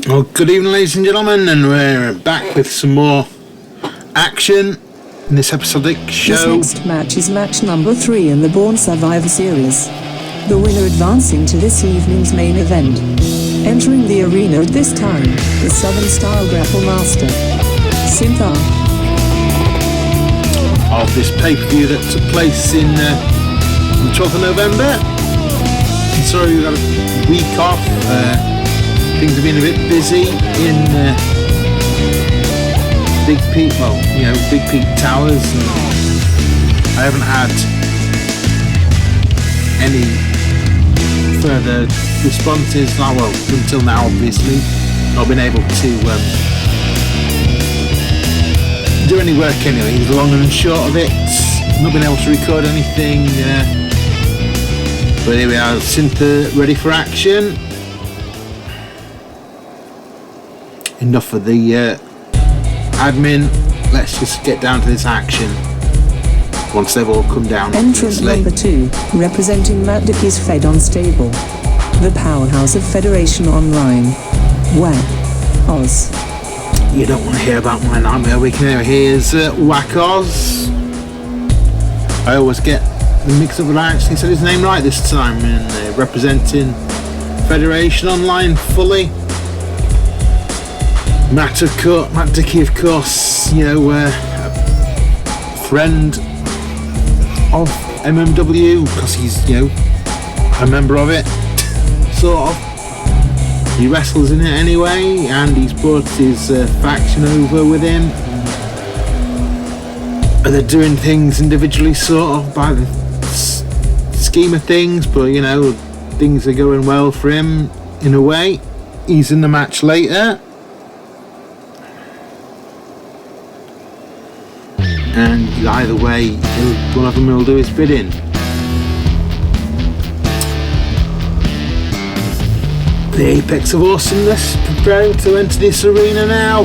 Well, good evening, ladies and gentlemen, and we're back with some more action in this episodic show. This next match is match number 3 in the Born Survivor series. The winner advancing to this evening's main event. Entering the arena at this time, the Southern Style Grapple Master, Synther. Of this pay-per-view that took place in the 12th of November. Sorry, we got a week off. Things have been a bit busy in Big Peak Towers, and I haven't had any further responses. Well, until now, obviously, not been able to do any work anyway. The long and short of it, not been able to record anything. But here we are, Synther ready for action. Enough of the admin, let's just get down to this action once they've all come down. Entrant number 2, representing Matt Dickie's Fed on Stable, the powerhouse of Federation Online. Whack Oz. You don't want to hear about my nightmare weekend. Here's Whack Oz. I always get the mix up, but I actually said his name right this time, and representing Federation Online fully. Matt Dickie, of course, a friend of MMW, because he's, a member of it, sort of. He wrestles in it anyway, and he's brought his faction over with him. And they're doing things individually, sort of, by the scheme of things, but, things are going well for him, in a way. He's in the match later. And either way, one of them will do his bidding. The apex of awesomeness preparing to enter this arena now.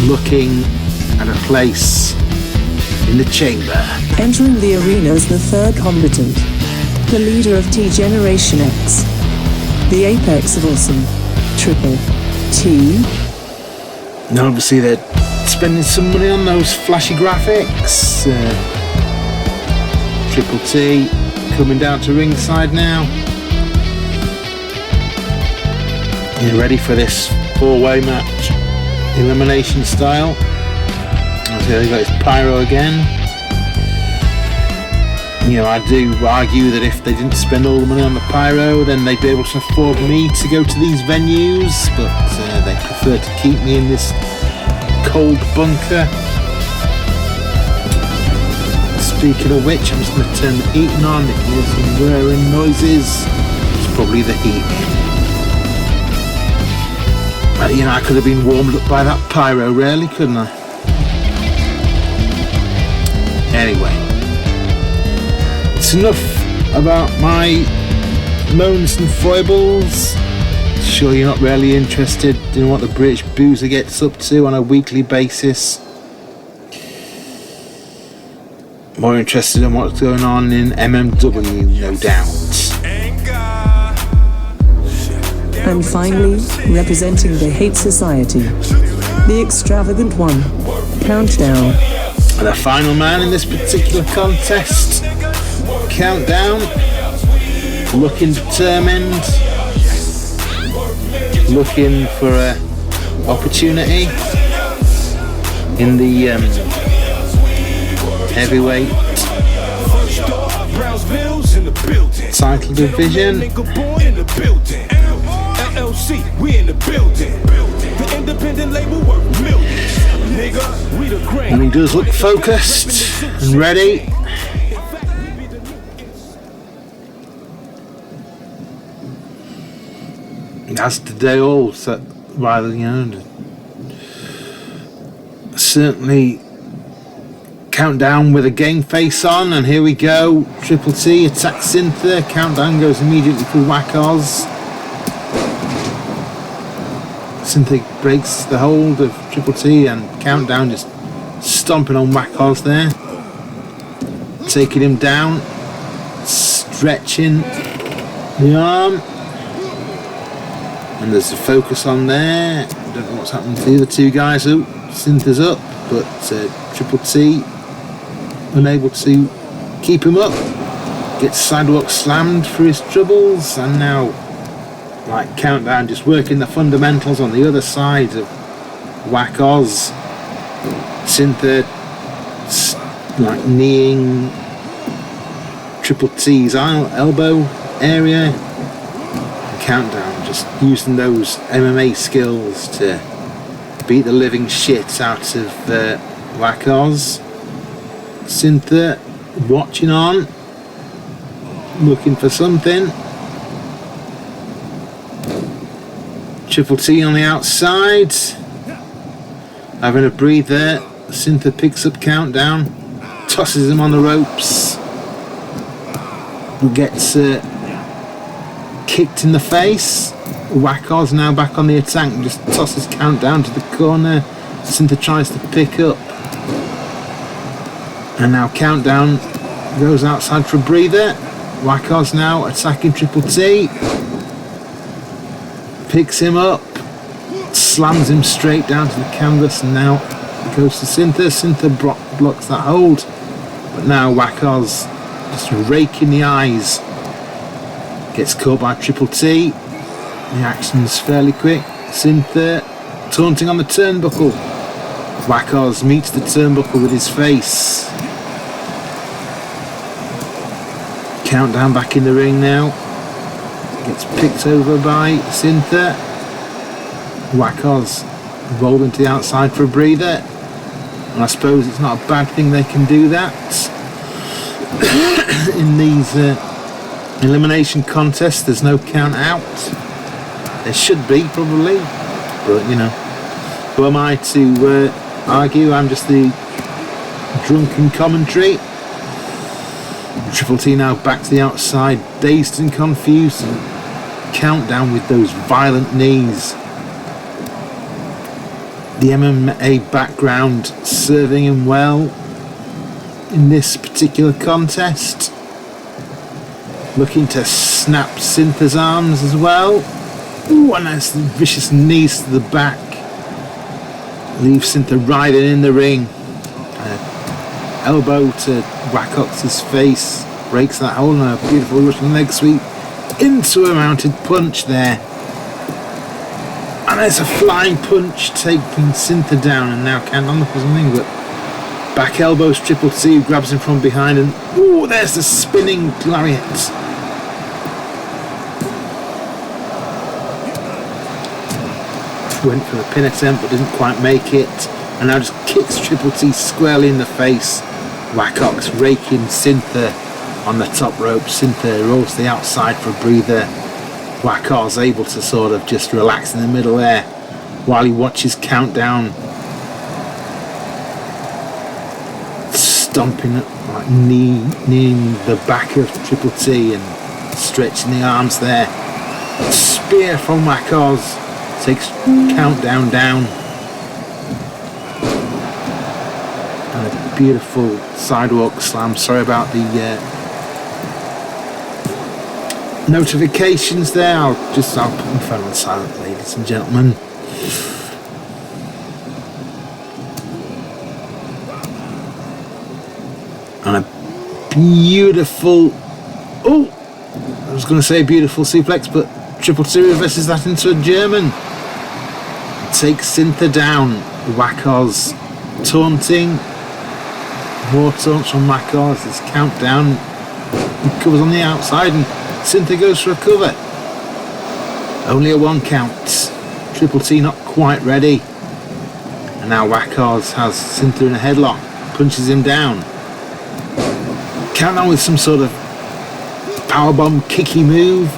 Looking at a place in the chamber. Entering the arena as the third combatant, the leader of T Generation X, the apex of awesome, Triple T. Now obviously they're spending some money on those flashy graphics. Triple T coming down to ringside now. He's ready for this 4-way match, elimination style. So they've got his pyro again. I do argue that if they didn't spend all the money on the pyro, then they'd be able to afford me to go to these venues, but they prefer to keep me in this cold bunker. Speaking of which, I'm just going to turn the heating on. If you hear some whirring noises, it's probably the heating. I could have been warmed up by that pyro, really, couldn't I? Anyway, it's enough about my moans and foibles. Sure, you're not really interested in what the British boozer gets up to on a weekly basis. More interested in what's going on in MMW, no doubt. And finally, representing the Hate Society, the extravagant one, Countdown. And the final man in this particular contest, Countdown, looking determined, looking for an opportunity in the heavyweight Brownsville's in the building. Title division. In the building. LLC, we in the building. The independent label worth millions. Nigga, we the grain. And he does look focused and ready. As did they all, so rather, you know, certainly Countdown with a game face on, and here we go. Triple T attacks Synther. Countdown goes immediately for Whack-Oz. Synther breaks the hold of Triple T, and Countdown just stomping on Whack-Oz there, taking him down, stretching the arm. And there's a focus on there. Don't know what's happened to the other two guys. Oh, Synther's up, but Triple T unable to keep him up. Gets sidewalk slammed for his troubles, and now, like, Countdown just working the fundamentals on the other side of Whack-Oz. Synther like kneeing Triple T's elbow area. Countdown just using those MMA skills to beat the living shit out of Whack-Oz. Synther watching on, looking for something. Triple T on the outside, having a breather. Synther picks up Countdown, tosses him on the ropes, gets kicked in the face. Whack-Oz now back on the attack and just tosses Countdown to the corner. Synther tries to pick up, and now Countdown goes outside for a breather. Whack-Oz now attacking Triple T, picks him up, slams him straight down to the canvas, and now it goes to Synther. Synther blocks that hold, but now Whack-Oz just raking the eyes. Gets caught by Triple T. The action's fairly quick. Synther taunting on the turnbuckle. Whack-Oz meets the turnbuckle with his face. Countdown back in the ring now. Gets picked over by Synther. Whack-Oz rolled into the outside for a breather. And I suppose it's not a bad thing they can do that in these elimination contests. There's no count out. There should be, probably, but you know, who am I to argue? I'm just the drunken commentary. Triple T now back to the outside, dazed and confused, and Countdown with those violent knees. The MMA background serving him well in this particular contest. Looking to snap Synther's arms as well. Ooh, and that's the vicious knees to the back. Leaves Synther writhing in the ring. Elbow to Whack-Oz's face. Breaks that hold, and a beautiful Russian leg sweep into a mounted punch there. And there's a flying punch taking Synther down, and now Countdown for something, but back elbows Triple T, grabs him from behind, and ooh, there's the spinning lariat. Went for a pin attempt but didn't quite make it, and now just kicks Triple T squarely in the face. Whack-Oz raking Synther on the top rope. Synther rolls to the outside for a breather. Whack-Oz able to sort of just relax in the middle there while he watches Countdown stomping, like kneeing the back of Triple T and stretching the arms there. Spear from Whack-Oz takes Countdown down. And a beautiful sidewalk slam. Sorry about the notifications there. I'll put my phone on silent, ladies and gentlemen. And a beautiful, I was going to say beautiful suplex, but Triple T reverses that into a German. Takes Synther down. Whack-Oz taunting. More taunts from Whack-Oz. It's Countdown and covers on the outside, and Synther goes for a cover. Only a 1 count. Triple T not quite ready. And now Wakars has Synther in a headlock, punches him down. Countdown with some sort of powerbomb kicky move.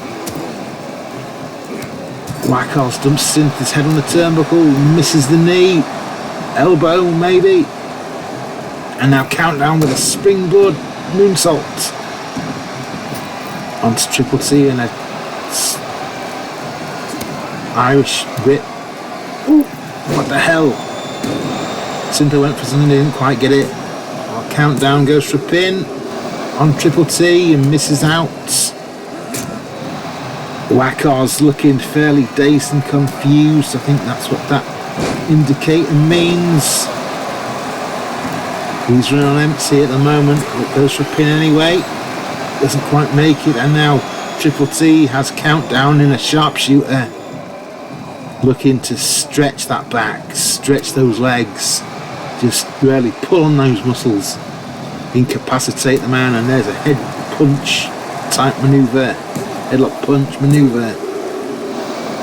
Wakars dumps Synther's head on the turnbuckle, misses the knee, elbow maybe. And now Countdown with a springboard moonsault onto Triple T and a Irish whip. Ooh, what the hell? Synther went for something, didn't quite get it. While Countdown goes for a pin on Triple T and misses out. Wakars looking fairly dazed and confused. I think that's what that indicator means. He's running on empty at the moment, but goes for a pin anyway. Doesn't quite make it, and now Triple T has Countdown in a sharpshooter. Looking to stretch that back, stretch those legs, just really pull on those muscles, incapacitate the man, and there's a head punch type manoeuvre, headlock punch manoeuvre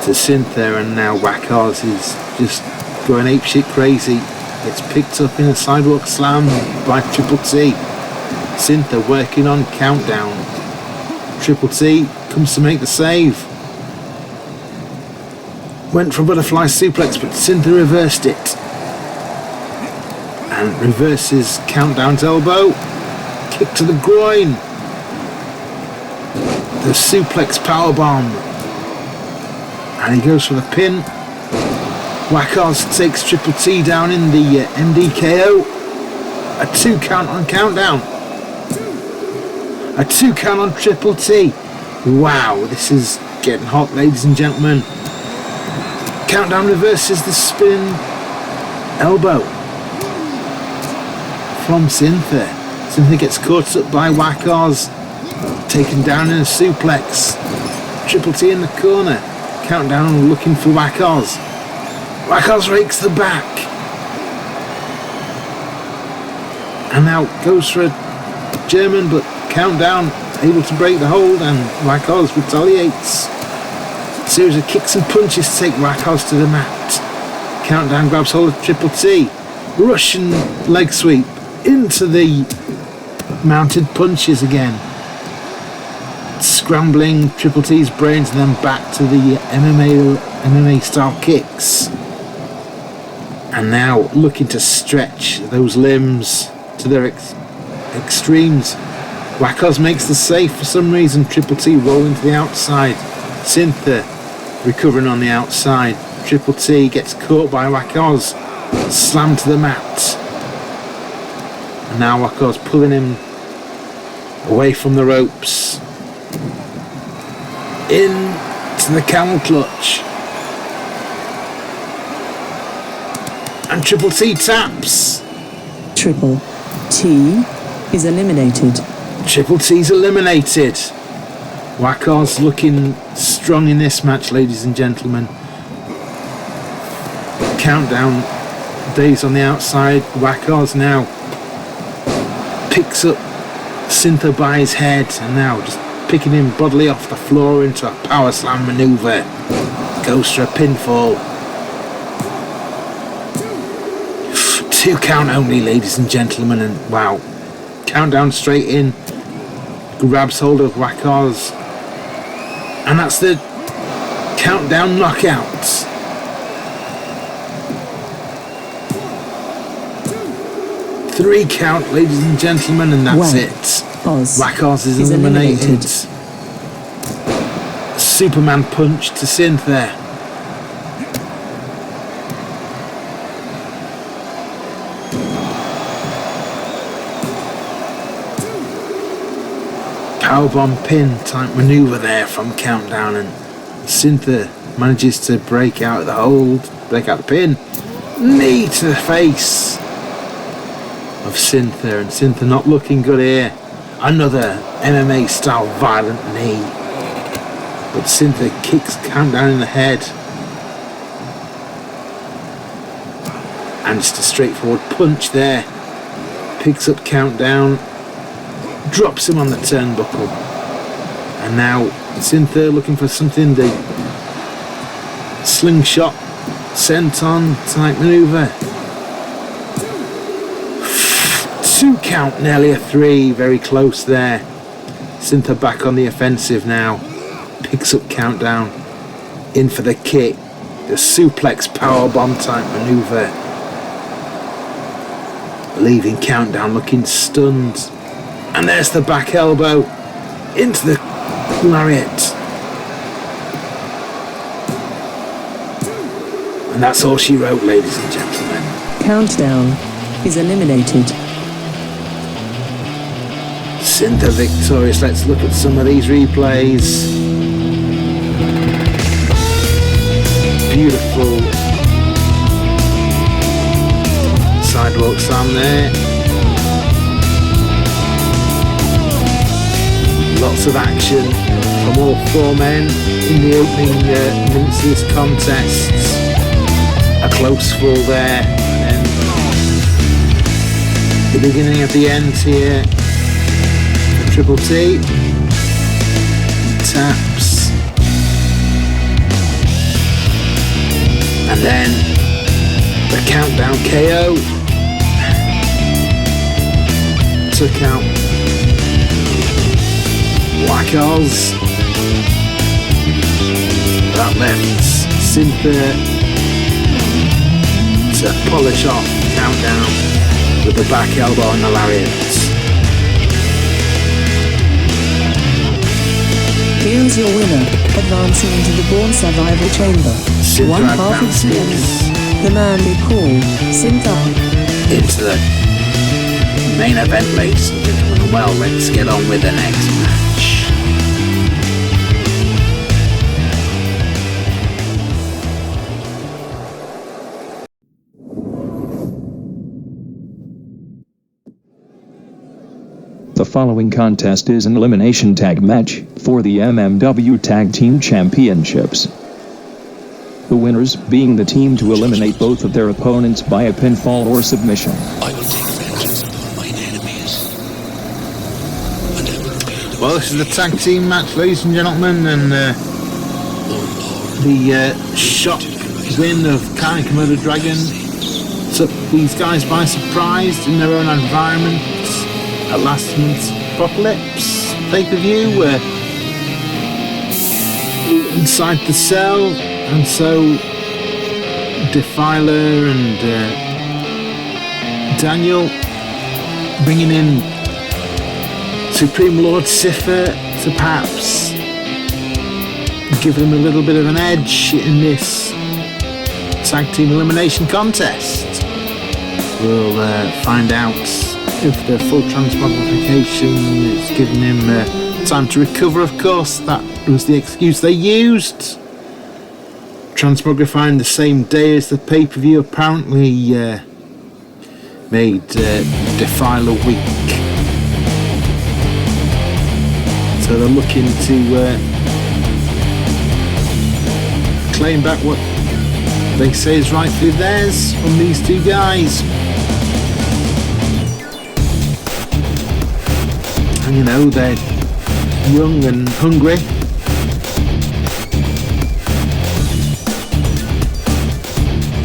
to Synther, and now Wakars is just going apeshit crazy. Gets picked up in a sidewalk slam by Triple T. Synther working on Countdown. Triple T comes to make the save. Went for a butterfly suplex, but Synther reversed it. And reverses Countdown's elbow. Kick to the groin. The suplex powerbomb. And he goes for the pin. Wakars takes Triple T down in the MDKO. A 2 count on Countdown. A 2 count on Triple T. Wow, this is getting hot, ladies and gentlemen. Countdown reverses the spin elbow from Synther. Synther gets caught up by Wakars, taken down in a suplex. Triple T in the corner. Countdown looking for Wakars. Wakars rakes the back. And now goes for a German, but Countdown able to break the hold, and Wakars retaliates. A series of kicks and punches take Wakars to the mat. Countdown grabs hold of Triple T. Russian leg sweep into the mounted punches again. Scrambling Triple T's brains and then back to the MMA style kicks. And now looking to stretch those limbs to their extremes. Wakars makes the save for some reason. Triple T rolling to the outside. Synther recovering on the outside. Triple T gets caught by Wakars. Slammed to the mat. And now Wakars pulling him away from the ropes. Into the camel clutch. And Triple T taps. Triple T is eliminated. Triple T's eliminated. Wakars looking strong in this match, ladies and gentlemen. Countdown days on the outside. Wakars now picks up Synther by his head and now just picking him bodily off the floor into a power slam maneuver. Goes for a pinfall. 2 count only, ladies and gentlemen, and wow. Countdown straight in. Grabs hold of Wakars. And that's the Countdown knockout. Three count, ladies and gentlemen, and that's it. Wakars is eliminated. Superman punch to Synther. Powerbomb pin type maneuver there from Countdown, and Synther manages to break out the hold, break out the pin. Knee to the face of Synther, and Synther not looking good here. Another MMA style violent knee, but Synther kicks Countdown in the head, and just a straightforward punch there. Picks up Countdown, drops him on the turnbuckle. And now Synther looking for something, the slingshot senton type manoeuvre. 2 count, nearly a 3, very close there. Synther back on the offensive now. Picks up Countdown. In for the kick. The suplex powerbomb type manoeuvre. Leaving Countdown looking stunned. And there's the back elbow. Into the lariat. And that's all she wrote, ladies and gentlemen. Countdown is eliminated. Synther victorious. Let's look at some of these replays. Beautiful sidewalk slam there. Lots of action from all 4 men in the opening minutes of this contest. A close fall there, and then the beginning of the end here. Triple T taps, and then the Countdown KO took out Wackos. That left Synther to polish off Countdown with the back elbow and the lariat. Here's your winner, advancing into the Born Survival Chamber. Synther 1/2 experience. The man they call Synther. Into the main event, ladies and gentlemen. Well, let's get on with the next match. The following contest is an elimination tag match for the MMW Tag Team Championships. The winners being the team to eliminate both of their opponents by a pinfall or submission. I will take vengeance upon mine enemies. Well, this is the tag team match, ladies and gentlemen, and the shock win of Kai and Kamodo Dragon took these guys by surprise in their own environment. At last month's Apocalypse pay-per-view, inside the cell, and so Defiler and Daniel bringing in Supreme Lord Sifer to perhaps give them a little bit of an edge in this tag team elimination contest. We'll find out if the full transmogrification is giving him time to recover. Of course, that was the excuse they used. Transmogrifying the same day as the pay-per-view apparently made Defiler weak. So they're looking to claim back what they say is rightfully theirs from these 2 guys. And you know, they're young and hungry.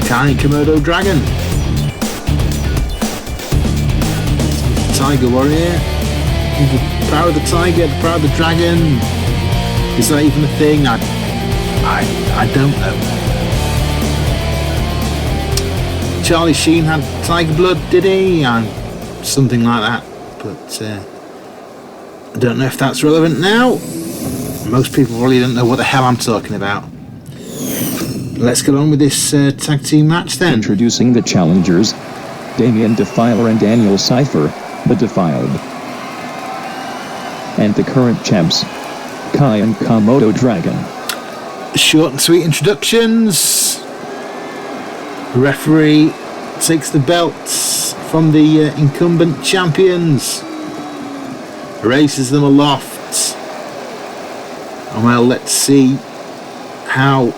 Kai Komodo Dragon. Tiger Warrior. The power of the tiger, the power of the dragon. Is that even a thing? I don't know. Charlie Sheen had tiger blood, did he? Something like that. But I don't know if that's relevant now. Most people probably don't know what the hell I'm talking about. Let's get on with this tag team match then. Introducing the challengers, Damien Defiler and Daniel Syfer, the Defiled. And the current champs, Kai and Kamodo Dragon. Short and sweet introductions. The referee takes the belts from the incumbent champions, raises them aloft, and well, let's see how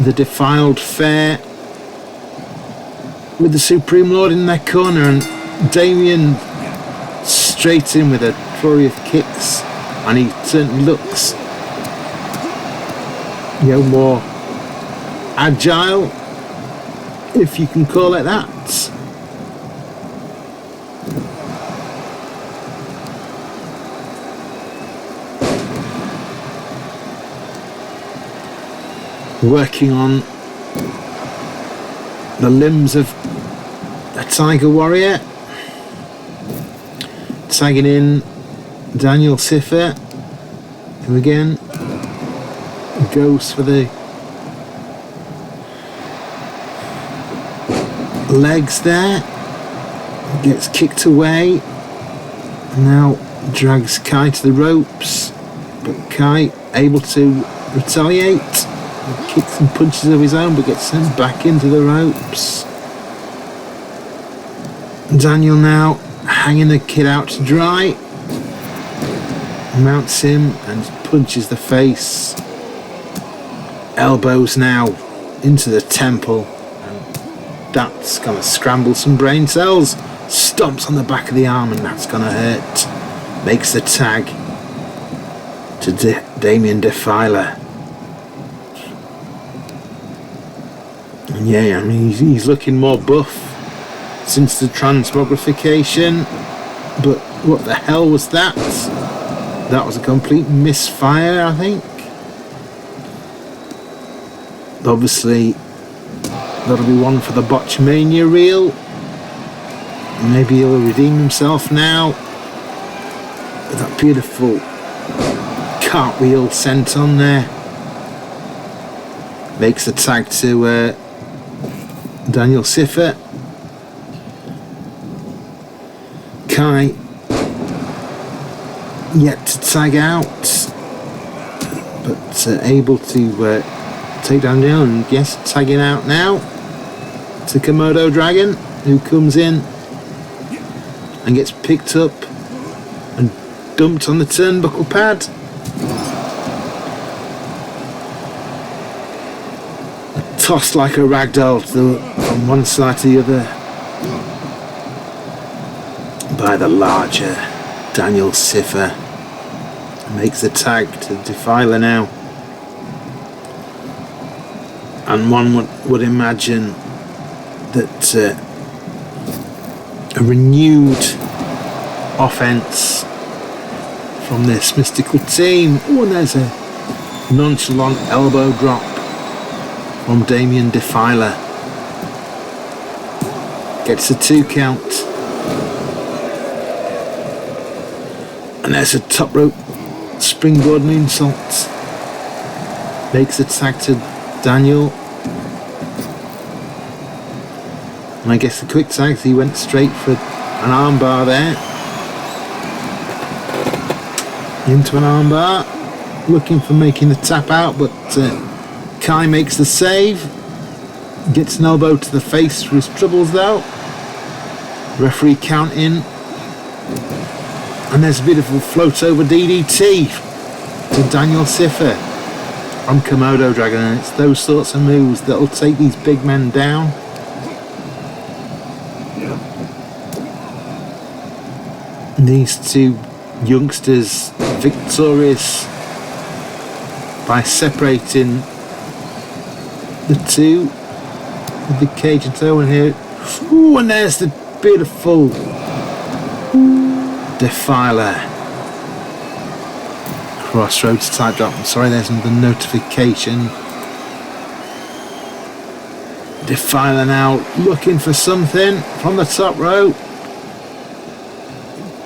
the Defiled fare with the Supreme Lord in their corner, and Damien straight in with a flurry of kicks, and he certainly looks, more agile, if you can call it that. Working on the limbs of a tiger warrior, tagging in Daniel Sifer, who again goes for the legs there, gets kicked away, now drags Kai to the ropes, but Kai able to retaliate, kicks and punches of his own, but gets sent back into the ropes. Daniel now hanging the kid out to dry, mounts him and punches the face, elbows now into the temple, and that's gonna scramble some brain cells, stomps on the back of the arm, and that's gonna hurt. Makes the tag to Damien Defiler. And yeah, I mean, he's looking more buff since the transmogrification, but what the hell was that? That was a complete misfire, I think. Obviously, that'll be one for the Botchmania reel. Maybe he'll redeem himself now with that beautiful cartwheel sent on there. Makes the tag to Daniel Sifer. Kai yet to tag out, but able to take down Daniel, and yes, tagging out now to Kamodo Dragon, who comes in and gets picked up and dumped on the turnbuckle pad. Tossed like a ragdoll from one side to the other by the larger Daniel Sifer. Makes the tag to Defiler now. And one would imagine that a renewed offense from this mystical team. Oh, and there's a nonchalant elbow drop from Damien Defiler. Gets a 2 count. And there's a top rope springboard moonsault. Makes the tag to Daniel. And I guess the quick tags, he went straight for an armbar there. Into an armbar. Looking for making the tap out, but Kai makes the save. Gets an elbow to the face for his troubles though. Referee count in. And there's a beautiful float over DDT to Daniel Sifer from Kamodo Dragon. And it's those sorts of moves that'll take these big men down. These two youngsters victorious by separating the two with the cage and toe in here. Ooh, and there's the beautiful Defiler crossroads type drop. I'm sorry, there's another notification. Defiler now looking for something from the top rope.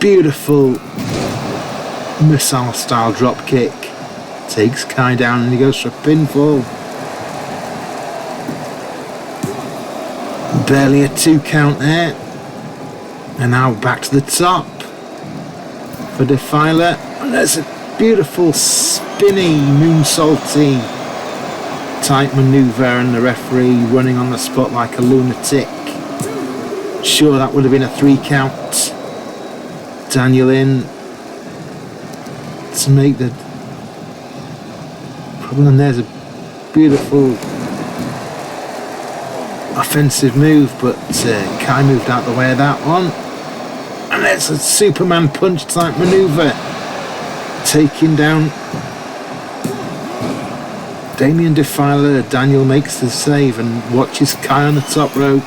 Beautiful missile style drop kick. Takes Kai down and he goes for a pinfall. Barely a 2 count there. And now back to the top for Defiler. And there's a beautiful spinny moonsaulty type maneuver, and the referee running on the spot like a lunatic. Sure, that would have been a 3 count. Daniel in to make the problem, and there's a beautiful offensive move, but Kai moved out the way of that one. And it's a Superman punch type maneuver. Taking down Damien Defiler. Daniel makes the save and watches Kai on the top rope.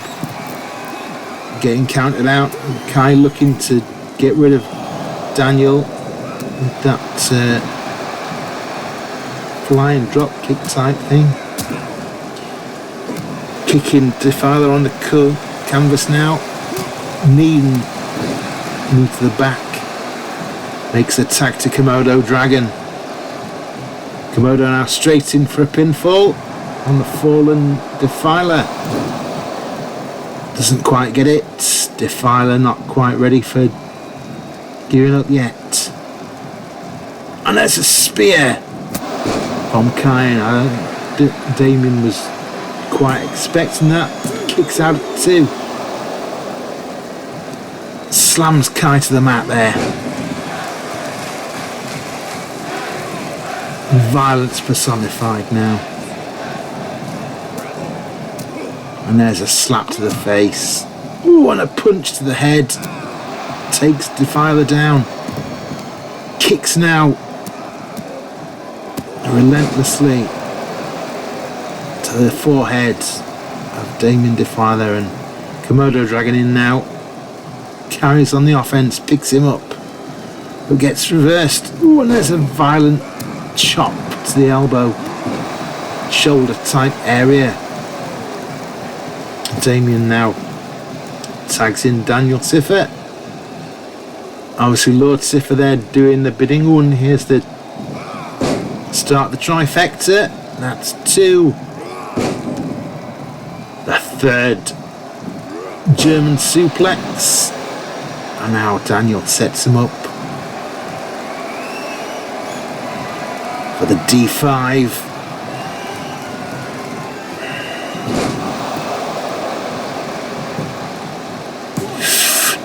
Getting counted out. Kai looking to get rid of Daniel with that flying drop kick type thing. Kicking Defiler on the canvas now. Knee to the back. Makes the tag to Kamodo Dragon. Kamodo now straight in for a pinfall on the fallen Defiler. Doesn't quite get it. Defiler not quite ready for giving up yet. And there's a spear from Kai. Deamon was quite expecting that. Kicks out at 2. Slams Kai to the mat there. Violence personified now. And there's a slap to the face. Ooh, and a punch to the head. Takes Defiler down. Kicks now. Relentlessly to the forehead of Damien Defiler, and Kamodo Dragon in now. Carries on the offense, picks him up, but gets reversed. Ooh, and there's a violent chop to the elbow, shoulder type area. Damien now tags in Daniel Sifer. Obviously Lord Sifer there doing the bidding. Ooh, and here's the start the trifecta. That's 2. The third German suplex. And now Daniel sets him up for the D5.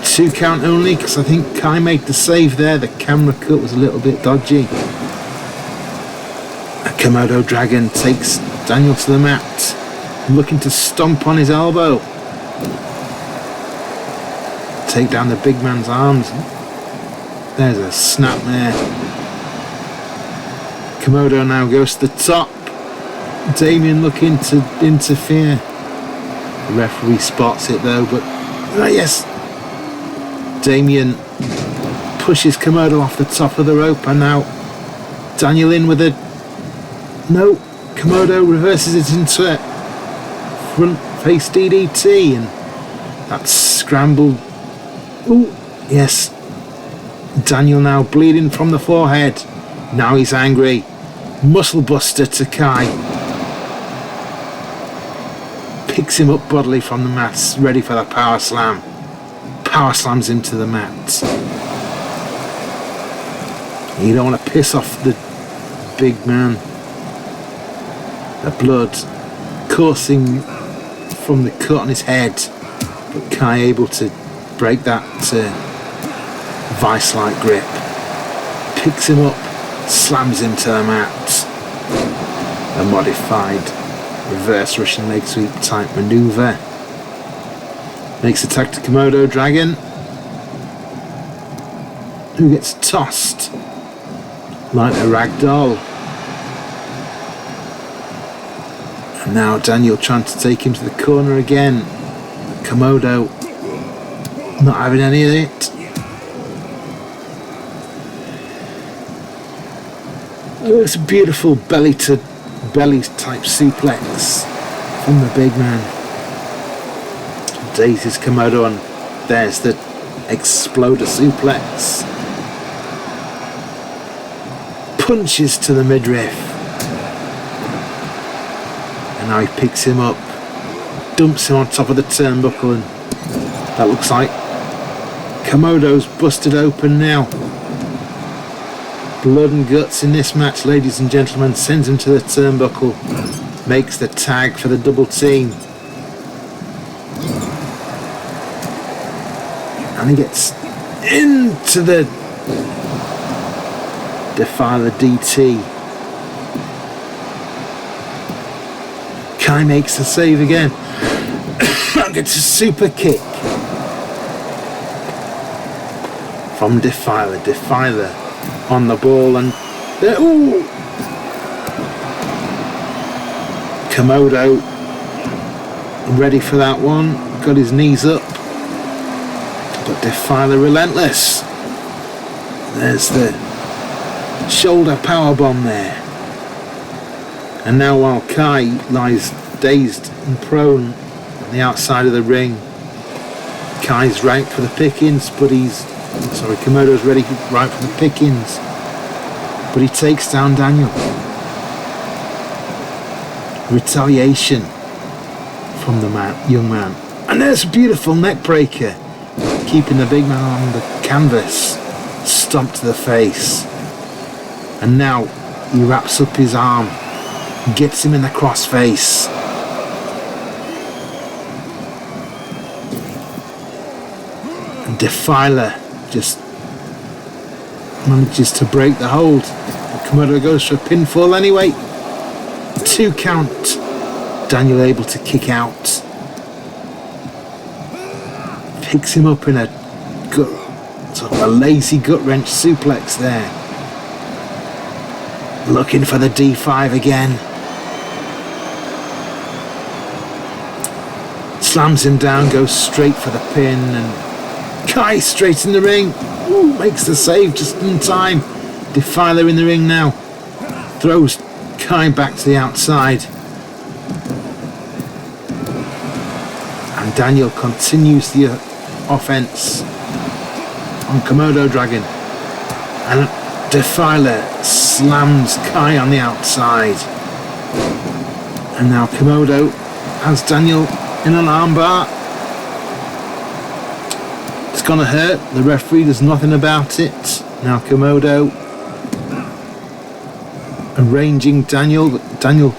Two count only, because I think Kai made the save there. The camera cut was a little bit dodgy. A Kamodo Dragon takes Daniel to the mat, looking to stomp on his elbow. Take down the big man's arms. There's a snap there. Kamodo now goes to the top. Damien looking to interfere. The referee spots it though, but yes. Damien pushes Kamodo off the top of the rope, and now Daniel in with a... No, Kamodo reverses it into a front face DDT, and that's scrambled. Ooh, yes. Daniel now bleeding from the forehead. Now he's angry. Muscle buster to Kai. Picks him up bodily from the mats, ready for the power slam. Power slams him to the mat. You don't want to piss off the big man. The blood coursing from the cut on his head, but Kai able to break that vice-like grip. Picks him up, slams him to the mat. A modified reverse Russian leg sweep type maneuver. Makes attack to Kamodo Dragon, who gets tossed like a rag doll. And now Daniel trying to take him to the corner again. Kamodo not having any of it. Oh, it's a beautiful belly to belly type suplex from the big man. Dazes Kamodo, and there's the exploder suplex. Punches to the midriff. And now he picks him up, dumps him on top of the turnbuckle, and that looks like Kamodo's busted open now. Blood and guts in this match, ladies and gentlemen. Sends him to the turnbuckle. Makes the tag for the double team. And he gets into the Defiler DT. Kai makes the save again. And gets a super kick. from Defiler. Defiler on the ball and ooh! Kamodo ready for that one. Got his knees up. But Defiler relentless. There's the shoulder power bomb there. And now while Kai lies dazed and prone on the outside of the ring, Kai's right for the pickings, but Kamodo's ready right for the pickings. But he takes down Daniel. Retaliation from the young man. And there's a beautiful neck breaker, keeping the big man on the canvas, stomped to the face. And now he wraps up his arm, gets him in the crossface. And Defiler just manages to break the hold. Kamodo goes for a pinfall anyway. 2 count. Daniel able to kick out. Picks him up in a sort of a lazy gut wrench suplex there. Looking for the D5 again. Slams him down, goes straight for the pin, and Kai straight in the ring. Ooh, makes the save just in time. Defiler in the ring now. Throws Kai back to the outside. And Daniel continues the offense on Komodo Dragon. And Defiler slams Kai on the outside. And now Komodo has Daniel in an armbar. It's gonna hurt. The referee does nothing about it. Now Komodo arranging Daniel, but Daniel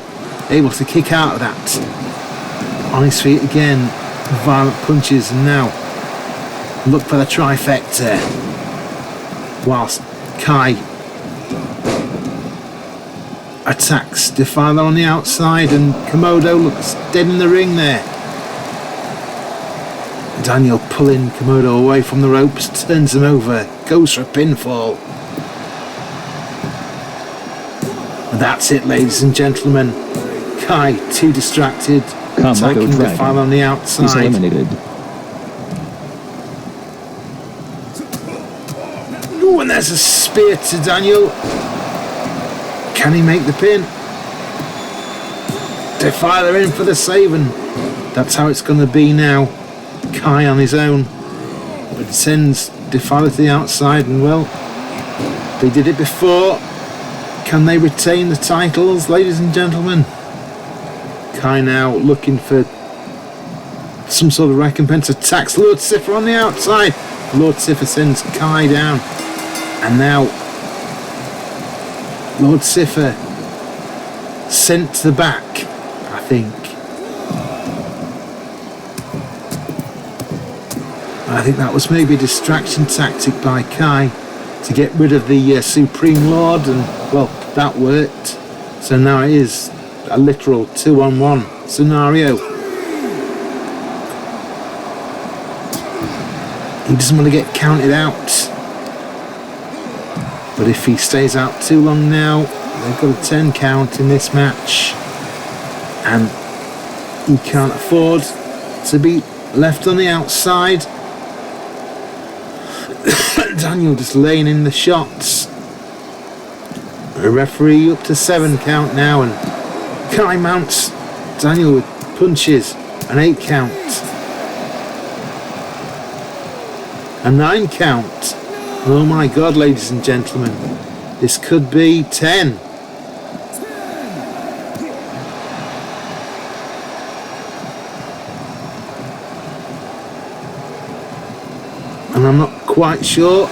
able to kick out of that. On his feet again, violent punches, and now look for the trifecta. Whilst Kai attacks Defiler on the outside, and Komodo looks dead in the ring there. Daniel pulling Komodo away from the ropes, turns him over, goes for a pinfall. And that's it, ladies and gentlemen. Kai, too distracted, attacking Defiler on the outside. He's eliminated. Ooh, and there's a spear to Daniel. Can he make the pin? Defiler in for the save, and that's how it's going to be now. Kai on his own, but it sends Defiler to the outside, and well, they did it before. Can they retain the titles, ladies and gentlemen? Kai now looking for some sort of recompense. Attacks Lord Sifer on the outside. Lord Sifer sends Kai down, and now Lord Sifer sent to the back, I think. I think that was maybe a distraction tactic by Kai to get rid of the Supreme Lord, and well, that worked. So now it is a literal 2-on-1 scenario. He doesn't want to get counted out, but if he stays out too long now, they've got a 10 count in this match, and he can't afford to be left on the outside. Daniel just laying in the shots. The referee up to 7 count now, and Kai mounts Daniel with punches. An 8 count. A 9 count. Oh my god, ladies and gentlemen, this could be 10. And I'm not quite sure.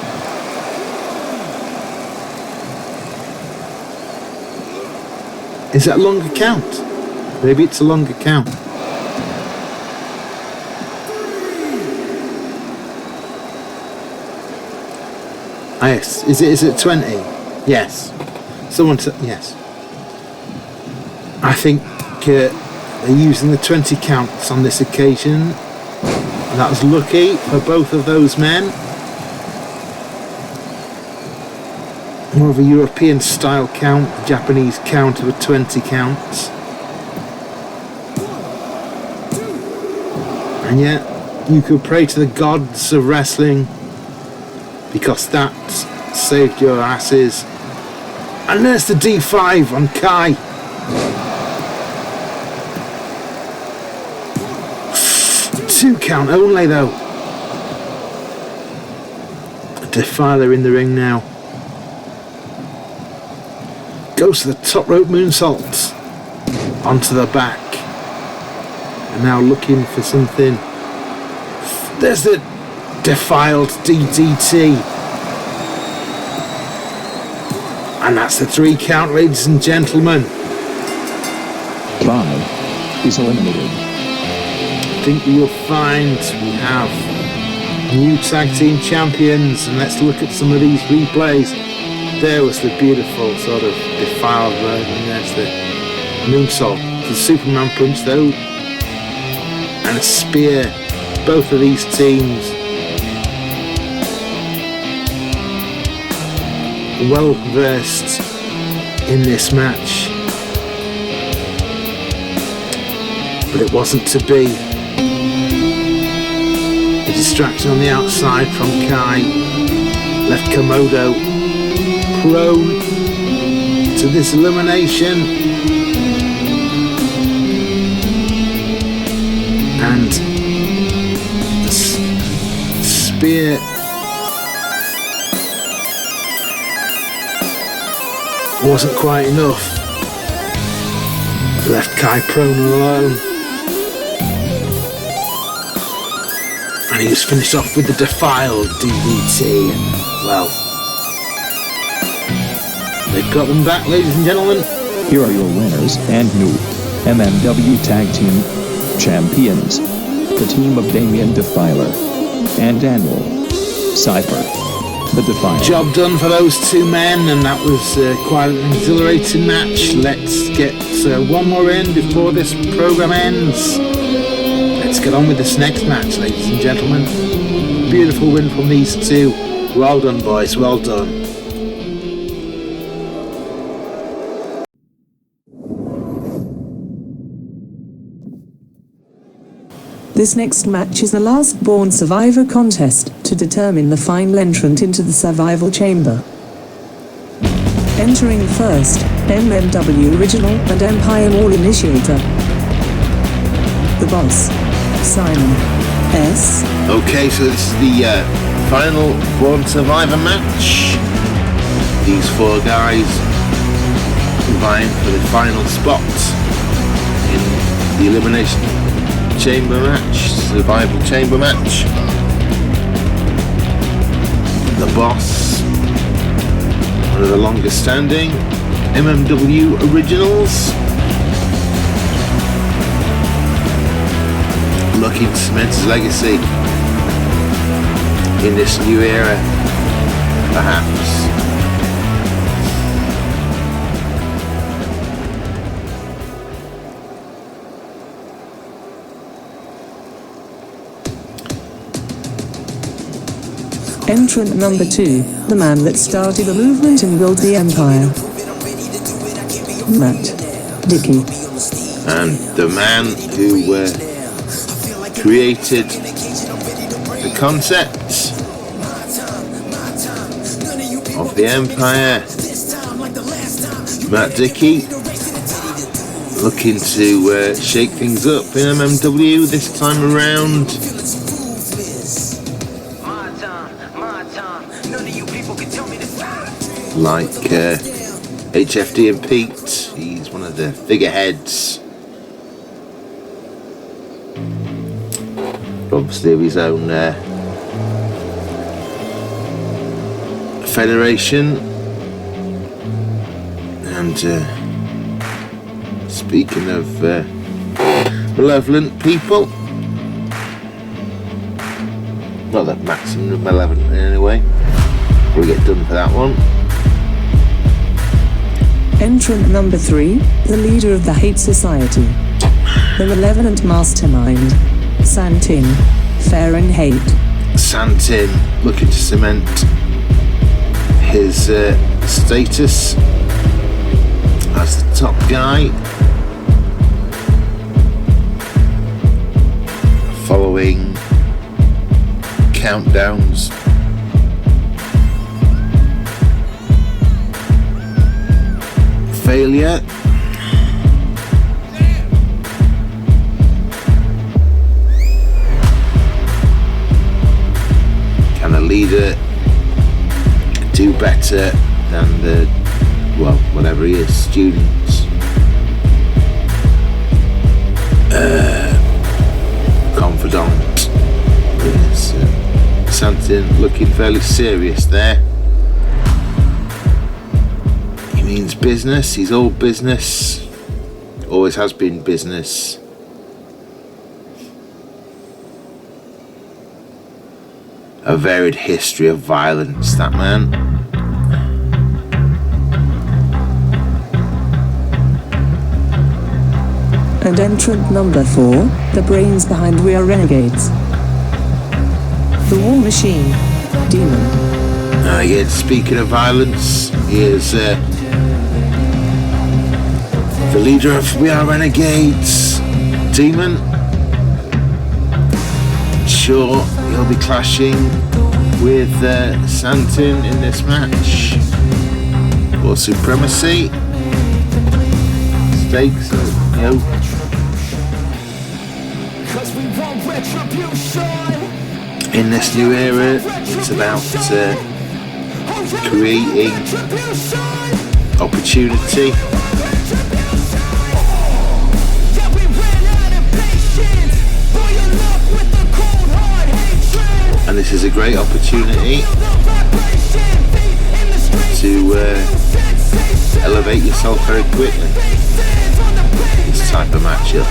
Is that a longer count? Maybe it's a longer count. Ah, yes. Is it 20? Yes. Someone said yes. I think they're using the 20 counts on this occasion. That was lucky for both of those men. more of a European style count, the Japanese count of a 20 counts. And yet, you could pray to the gods of wrestling, because that saved your asses. And there's the D5 on Kai. Two count only though. Defiler in the ring now. Goes to the top rope moonsault. Onto the back. And now looking for something. There's the Defiled DDT. And that's the 3 count, ladies and gentlemen. Kai is eliminated. I think you'll find we have new tag team champions, and let's look at some of these replays. There was the beautiful sort of Defiled mode, and there's the moonsault, the Superman punch though, and a spear. Both of these teams well versed in this match, but it wasn't to be. A distraction on the outside from Kai left Kamodo prone to this elimination, and the spear wasn't quite enough. Left Kai prone and alone. And he was finished off with the Defiled DDT. And, well, they've got them back, ladies and gentlemen. Here are your winners and new MMW Tag Team Champions. The team of Damien Defiler and Daniel Syfer. The Defiled. Job done for those two men, and that was quite an exhilarating match. Let's get one more in before this program ends. Let's get on with this next match, ladies and gentlemen. Beautiful win from these two. Well done, boys, well done. This next match is the last Born Survivor contest to determine the final entrant into the survival chamber. Entering first, MMW Original and MPire Mall Initiator. The boss, Simon S. Okay, so this is the final Born Survivor match. These 4 guys vying for the final spot in the Elimination Chamber match, Survival Chamber match. The boss, one of the longest standing MMW Originals, looking to cement his legacy in this new era, perhaps. Entrant number 2, the man that started the movement and built the empire. Matt Dickie. And the man who created the concept of the empire, Matt Dickie, looking to shake things up in MMW this time around. Like HFD and Pete, he's one of the figureheads, obviously of his own federation. And speaking of malevolent people, not that maximum malevolent anyway, we'll get done for that one. Entrant number 3, the leader of the Hate Society. The malevolent mastermind, Santin, Farenhate. Santin looking to cement his status as the top guy, following countdowns. Failure. Can a leader do better than the, well, whatever he is, students? Confidant. Yes, Santin looking fairly serious there. He means business. He's all business. Always has been business. A varied history of violence, that man. And entrant number 4, the brains behind We Are Renegades. The War Machine, Deamon. Again, speaking of violence, he is the leader of We Are Renegades, Deamon. Sure, he'll be clashing with Santin in this match for supremacy. Stakes, you know. In this new era, it's about creating opportunity. And this is a great opportunity to elevate yourself very quickly. This type of matchup.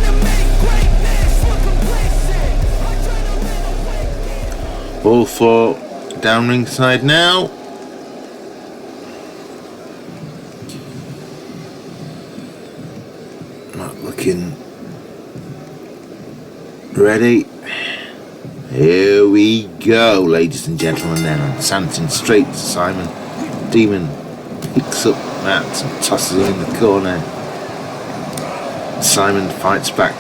All four down ringside now. Not looking ready. Here we go, ladies and gentlemen. Then Santin straight to Simon. Deamon picks up Matt and tosses him in the corner. Simon fights back,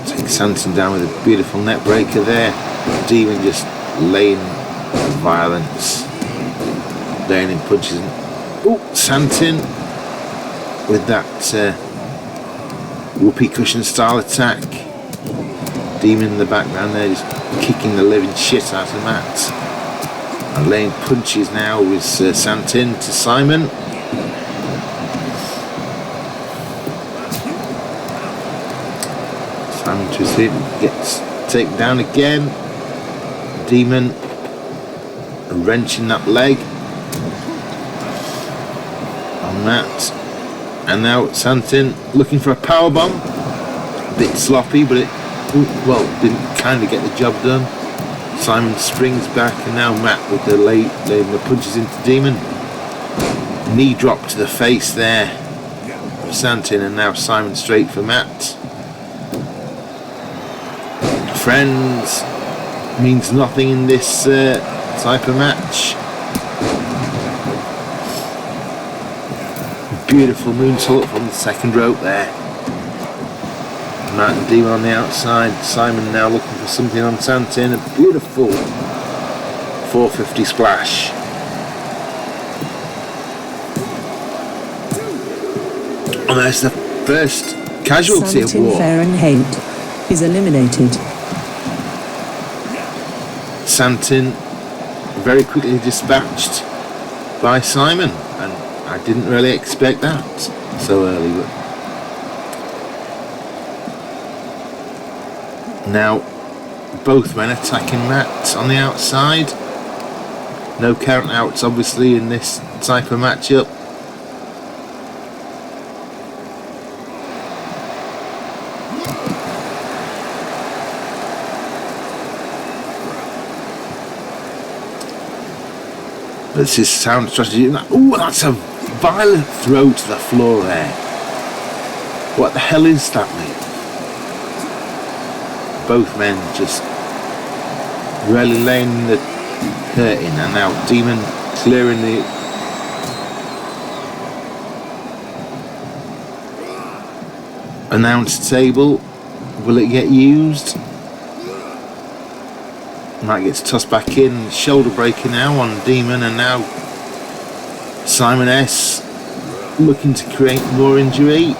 takes Santin down with a beautiful neck breaker there. Deamon just laying violence, laying in punches. Oh, Santin with that whoopee cushion style attack. Deamon in the background there, just kicking the living shit out of Matt. And laying punches now with Santin to Simon. Simon twists it, gets taken down again. Deamon wrenching that leg on Matt. And now Santin looking for a power bomb. A bit sloppy, but it didn't kind of get the job done. Simon springs back, and now Matt with the laying the punches into Deamon. Knee drop to the face there for Santin, and now Simon straight for Matt. Friends means nothing in this type of match. Beautiful moonsault from the second rope there. Matt and Deamon on the outside. Simon now looking for something on Santin. A beautiful 450 splash. And there's the first casualty Santin of war. Farenhate is eliminated. Santin very quickly dispatched by Simon, and I didn't really expect that so early. But now both men attacking Matt on the outside. No count outs obviously in this type of matchup. This is sound strategy. Ooh, that's a violent throw to the floor there. What the hell is that, mate? Both men just really laying the hurt in, and now Deamon clearing the announce table. Will it get used? Matt gets tossed back in. Shoulder breaker now on Deamon, and now Simon S looking to create more injury.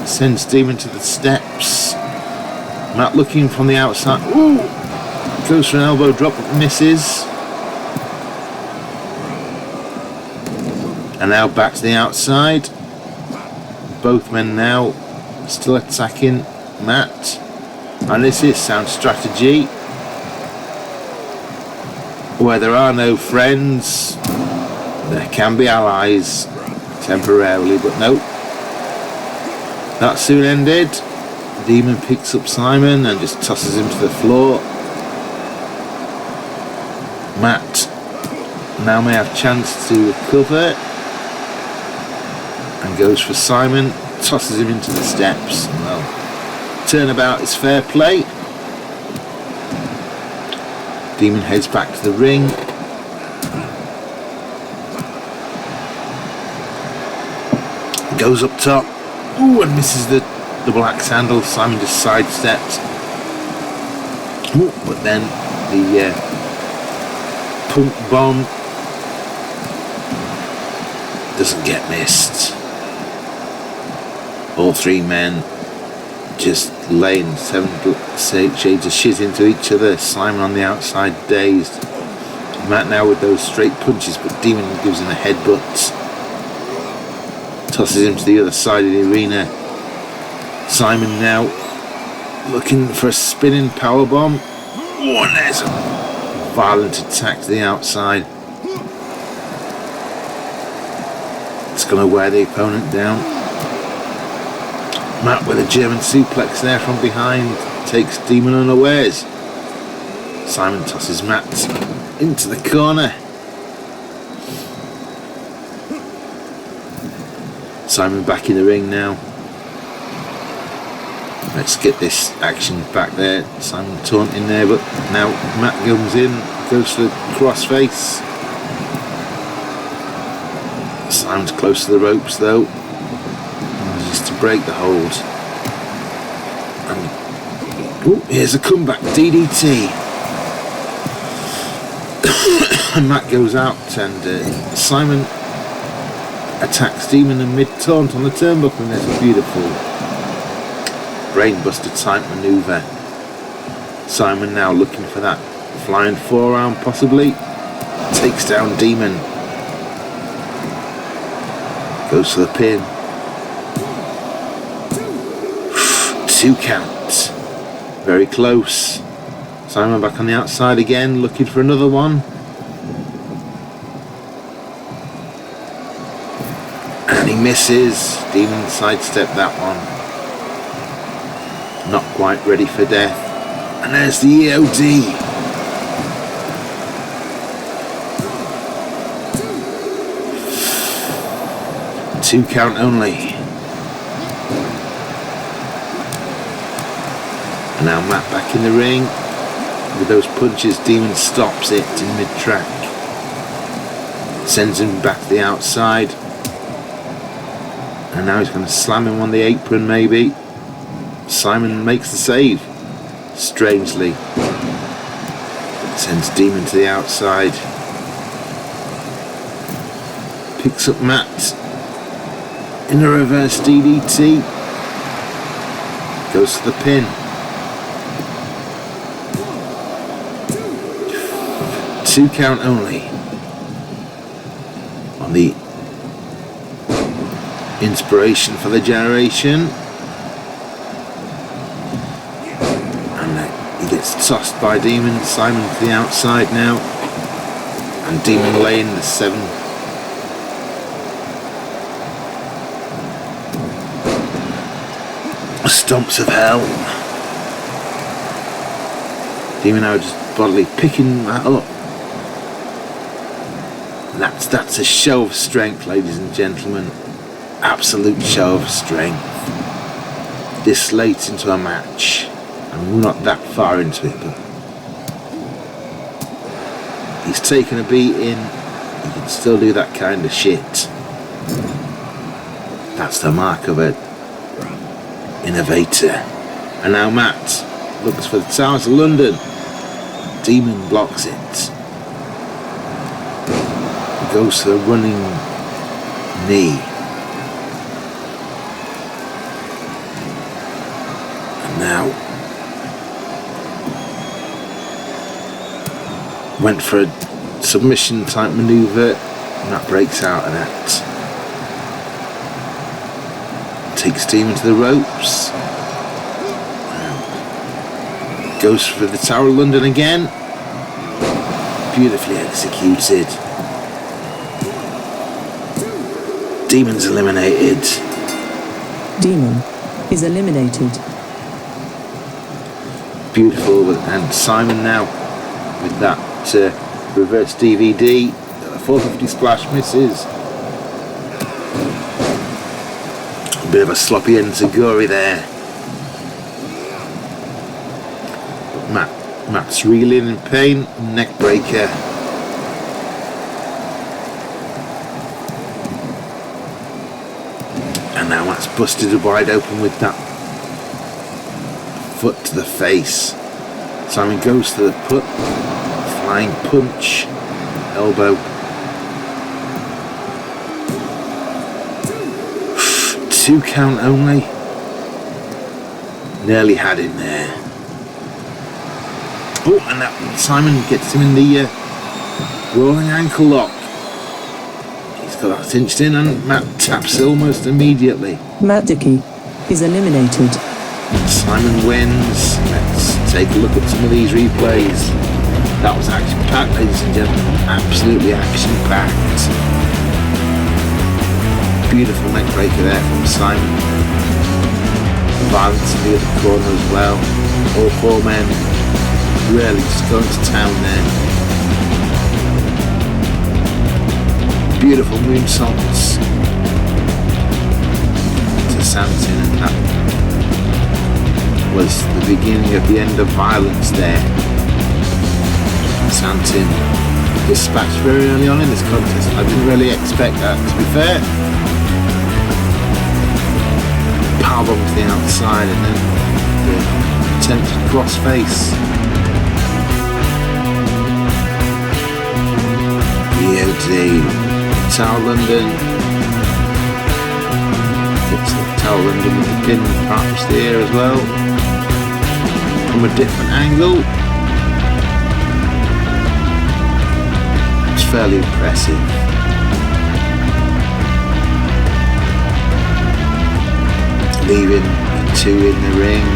Sends Deamon to the steps. Matt looking from the outside. Ooh! Goes for an elbow drop, but misses. And now back to the outside. Both men now still attacking Matt. And this is sound strategy. Where there are no friends, there can be allies temporarily, but no. That soon ended. Deamon picks up Simon and just tosses him to the floor. Matt now may have a chance to recover and goes for Simon, tosses him into the steps. Well, turnabout is fair play. Deamon heads back to the ring. Goes up top. Ooh, and misses the double axe handle. Simon just sidesteps. Ooh, but then the pump bomb doesn't get missed. All three men just laying 7 shades of shit into each other. Simon on the outside, dazed. Matt now with those straight punches, but Deamon gives him a headbutt. Tosses him to the other side of the arena. Simon now looking for a spinning powerbomb. Oh, and there's a violent attack to the outside. It's going to wear the opponent down. Matt with a German suplex there from behind takes Deamon unawares. Simon tosses Matt into the corner. Simon back in the ring now. Let's get this action back there. Simon taunting there, but now Matt comes in, goes for the crossface. Simon's close to the ropes though. Just to break the hold. And ooh, here's a comeback DDT. And Matt goes out, and Simon attacks Deamon in mid-taunt on the turnbuckle, and there's a beautiful brainbuster type manoeuvre. Simon now looking for that flying forearm possibly. Takes down Deamon. Goes for the pin. 2 count. Very close. Simon back on the outside again, looking for another one. And he misses. Deamon sidestepped that one. Not quite ready for death. And there's the EOD. Two count only. And now Matt back in the ring. With those punches, Deamon stops it in mid-track. Sends him back to the outside. And now he's going to slam him on the apron maybe. Simon makes the save. Strangely. Sends Deamon to the outside. Picks up Matt in a reverse DDT. Goes to the pin. 2 count only. On the inspiration for the generation. And he gets tossed by Deamon. Simon to the outside now. And Deamon laying the 7. Stomps of hell. Deamon now just bodily picking that up. That's a show of strength, ladies and gentlemen. Absolute show of strength. This late into a match. And we're not that far into it, but he's taken a beating. you can still do that kind of shit. That's the mark of an innovator. And now Matt looks for the Towers of London. Deamon blocks it. He goes for the running knee. And now went for a submission type manoeuvre, and that breaks out of that. Takes Deamon to the ropes. Goes for the Tower of London again. Beautifully executed. Deamon's eliminated. Deamon is eliminated. Beautiful, and Simon now with that reverse DVD. 450 splash misses. A bit of a sloppy enziguri there. Matt's reeling in pain. Neck breaker. And now Matt's busted wide open with that foot to the face. Simon goes to the put. Flying punch. Elbow. 2 count only. Nearly had him there. Oh, and that Simon gets him in the rolling ankle lock. He's got that cinched in, and Matt taps almost immediately. Matt Dickie is eliminated. Simon wins. Let's take a look at some of these replays. That was action-packed, ladies and gentlemen. Absolutely action-packed. Beautiful neck breaker there from Simon. Violence in the other corner as well. All 4 men really just going to town there. Beautiful moonsaults to Santin, and that was the beginning of the end of violence there. Santin dispatched very early on in this contest. I didn't really expect that, to be fair. Powerbomb to the outside, and then the attempted crossface. EOD, Tower London. Gets the Tower London with the pin perhaps there as well. From a different angle. It's fairly impressive. Leaving the 2 in the ring.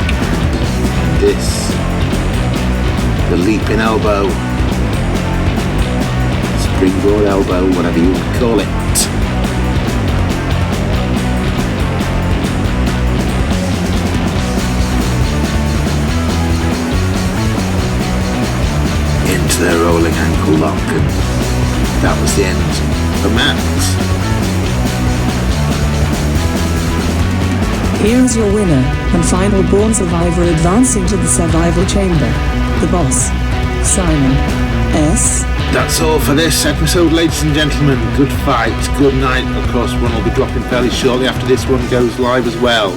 This, the leaping elbow. Springboard elbow, whatever you want to call it. Into their rolling ankle lock, and that was the end for Matt. Here is your winner and final born survivor advancing to the survival chamber. The boss, Simon S. That's all for this episode, ladies and gentlemen. Good fight, good night. Of course, one will be dropping fairly shortly after this one goes live as well.